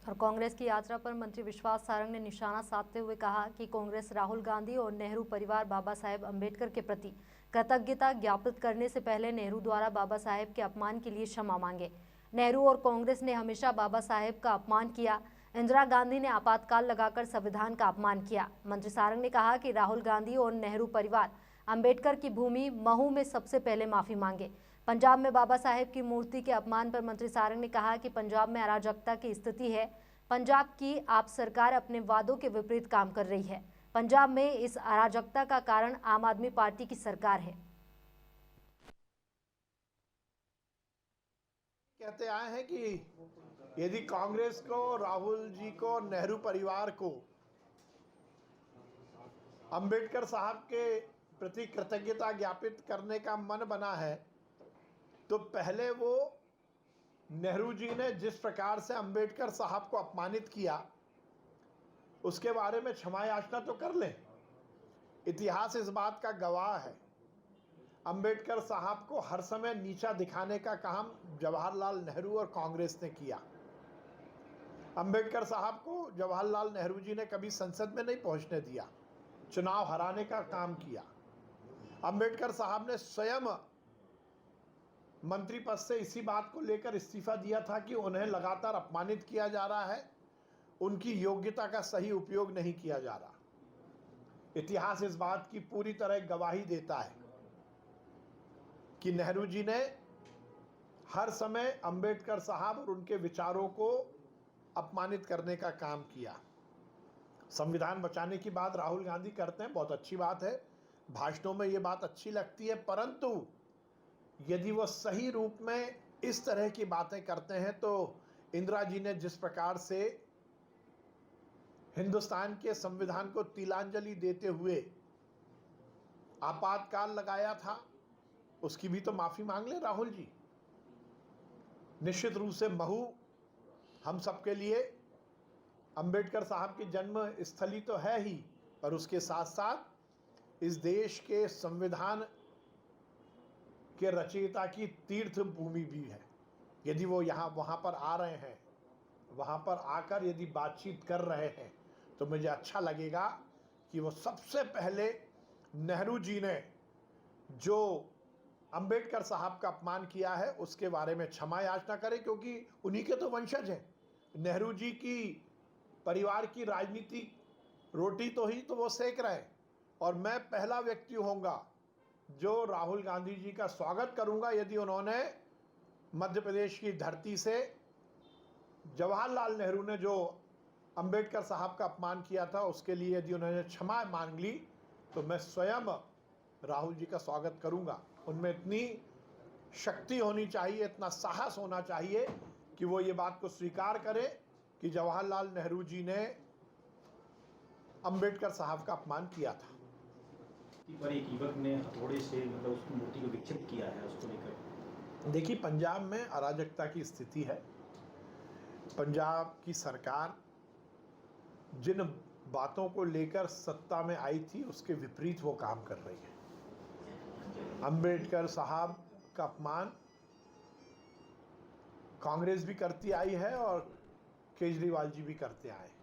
और कांग्रेस की यात्रा पर मंत्री विश्वास सारंग ने निशाना साधते हुए कहा कि कांग्रेस राहुल गांधी और नेहरू परिवार बाबा साहेब अम्बेडकर के प्रति कृतज्ञता ज्ञापित करने से पहले नेहरू द्वारा बाबा साहेब के अपमान के लिए क्षमा मांगे। नेहरू और कांग्रेस ने हमेशा बाबा साहेब का अपमान किया। इंदिरा गांधी ने आपातकाल लगाकर संविधान का अपमान किया। मंत्री सारंग ने कहा कि राहुल गांधी और नेहरू परिवार अम्बेडकर की भूमि महू में सबसे पहले माफी मांगे। पंजाब में बाबा साहेब की मूर्ति के अपमान पर मंत्री सारंग ने कहा कि पंजाब में अराजकता की स्थिति है। पंजाब की आप सरकार अपने वादों के विपरीत काम कर रही है। पंजाब में इस अराजकता का कारण आम आदमी पार्टी की सरकार है। कहते आए हैं कि यदि कांग्रेस को, राहुल जी को, नेहरू परिवार को अंबेडकर साहब के प्रति कृतज्ञता ज्ञापित करने का मन बना है तो पहले वो नेहरू जी ने जिस प्रकार से अंबेडकर साहब को अपमानित किया उसके बारे में क्षमा याचना तो कर लें। इतिहास इस बात का गवाह है। अंबेडकर साहब को हर समय नीचा दिखाने का काम जवाहरलाल नेहरू और कांग्रेस ने किया। अंबेडकर साहब को जवाहरलाल नेहरू जी ने कभी संसद में नहीं पहुंचने दिया, चुनाव हराने का काम किया। अंबेडकर साहब ने स्वयं मंत्री पद से इसी बात को लेकर इस्तीफा दिया था कि उन्हें लगातार अपमानित किया जा रहा है, उनकी योग्यता का सही उपयोग नहीं किया जा रहा। इतिहास इस बात की पूरी तरह गवाही देता है कि नेहरू जी ने हर समय अंबेडकर साहब और उनके विचारों को अपमानित करने का काम किया। संविधान बचाने की बात राहुल गांधी करते हैं, बहुत अच्छी बात है, भाषणों में ये बात अच्छी लगती है, परंतु यदि वो सही रूप में इस तरह की बातें करते हैं तो इंदिरा जी ने जिस प्रकार से हिंदुस्तान के संविधान को तिलांजलि देते हुए आपातकाल लगाया था, उसकी भी तो माफी मांग ले राहुल जी। निश्चित रूप से महू हम सबके लिए अंबेडकर साहब की जन्म स्थली तो है ही, पर उसके साथ साथ इस देश के संविधान के रचयिता की तीर्थ भूमि भी है। यदि वो वहाँ पर आ रहे हैं, वहाँ पर आकर यदि बातचीत कर रहे हैं तो मुझे अच्छा लगेगा कि वो सबसे पहले नेहरू जी ने जो अंबेडकर साहब का अपमान किया है उसके बारे में क्षमा याचना करें, क्योंकि उन्हीं के तो वंशज हैं। नेहरू जी की परिवार की राजनीति रोटी तो ही तो वो सेक रहे हैं, और मैं पहला व्यक्ति होऊंगा जो राहुल गांधी जी का स्वागत करूंगा यदि उन्होंने मध्य प्रदेश की धरती से जवाहरलाल नेहरू ने जो अंबेडकर साहब का अपमान किया था उसके लिए यदि उन्होंने क्षमा मांग ली तो मैं स्वयं राहुल जी का स्वागत करूंगा। उनमें इतनी शक्ति होनी चाहिए, इतना साहस होना चाहिए कि वो ये बात को स्वीकार करें कि जवाहरलाल नेहरू जी ने अंबेडकर साहब का अपमान किया था। पर एक युवक ने हथौड़े से मतलब उसकी मूर्ति को विक्षिप्त किया है, उसको लेकर। देखिए, पंजाब में अराजकता की स्थिति है। पंजाब की सरकार जिन बातों को लेकर सत्ता में आई थी उसके विपरीत वो काम कर रही है। अंबेडकर साहब का अपमान कांग्रेस भी करती आई है और केजरीवाल जी भी करते आए हैं।